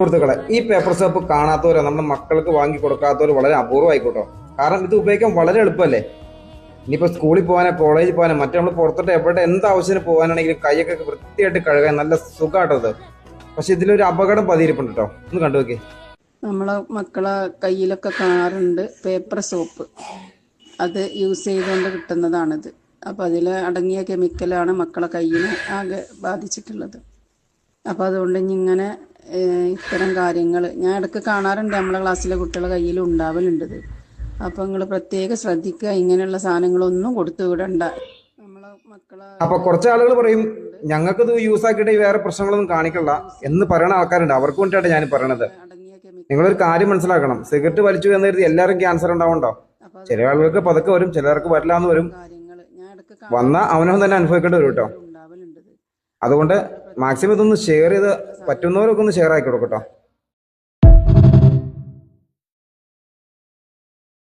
സുഹൃത്തുക്കളെ, ഈ paper soap കാണാത്തവരോ നമ്മുടെ മക്കൾക്ക് വാങ്ങി കൊടുക്കാത്തവർ വളരെ അപൂർവമായിക്കോട്ടോ. കാരണം ഇത് ഉപയോഗിക്കാൻ വളരെ എളുപ്പമല്ലേ. ഇനിയിപ്പോൾ സ്കൂളിൽ പോകാനോ കോളേജിൽ പോകാനോ മറ്റേ നമ്മൾ പുറത്തോട്ട് എവിടെ എന്താവശ്യത്തിന് പോകാനാണെങ്കിലും കൈയൊക്കെ വൃത്തിയായിട്ട് കഴുകാൻ നല്ല സുഖമായിട്ടത്. പക്ഷെ ഇതിലൊരു അപകടം പതിയിരിപ്പുണ്ട് കേട്ടോ, ഒന്ന് കണ്ടു നോക്കി. നമ്മളെ മക്കളെ കയ്യിലൊക്കെ കാണാറുണ്ട് പേപ്പർ സോപ്പ്. അത് യൂസ് ചെയ്തുകൊണ്ട് കിട്ടുന്നതാണിത്. അപ്പോൾ അതിൽ അടങ്ങിയ കെമിക്കലാണ് മക്കളെ കയ്യിനെ ആകെ ബാധിച്ചിട്ടുള്ളത്. അപ്പോൾ അതുകൊണ്ട് ഇങ്ങനെ ഇത്തരം കാര്യങ്ങൾ ഞാൻ ഇടയ്ക്ക് കാണാറുണ്ട്. നമ്മളെ ക്ലാസ്സിലെ കുട്ടികളുടെ കയ്യിൽ ഉണ്ടാവലുണ്ട്. അപ്പോൾ നിങ്ങൾ പ്രത്യേകം ശ്രദ്ധിക്കുക, ഇങ്ങനെയുള്ള സാധനങ്ങളൊന്നും കൊടുത്തു വിടണ്ട നമ്മളെ മക്കളെ. അപ്പോൾ കുറച്ച് ആളുകൾ പറയും ഞങ്ങൾക്കിത് യൂസ് ആക്കിയിട്ട് വേറെ പ്രശ്നങ്ങളൊന്നും കാണിക്കണ്ട എന്ന് പറയുന്ന ആൾക്കാരുണ്ട്. അവർക്ക് വേണ്ടിയിട്ടാണ് ഞാൻ പറയണത്. നിങ്ങളൊരു കാര്യം മനസ്സിലാക്കണം, സിഗരറ്റ് വലിച്ചു എന്ന് കരുതി എല്ലാവരും ക്യാൻസർ ഉണ്ടാവുണ്ടോ? ചില ആളുകൾക്ക് പതുക്കെ വരും, ചിലർക്ക് വരില്ല എന്ന് വരും. വന്നാൽ അവനവൻ തന്നെ അനുഭവിക്കേണ്ടി വരും കേട്ടോ. അതുകൊണ്ട് മാക്സിമം ഇതൊന്ന് ഷെയർ ചെയ്ത് പറ്റുന്നവരൊക്കെ ഒന്ന് ഷെയർ ആക്കി കൊടുക്കട്ടോ.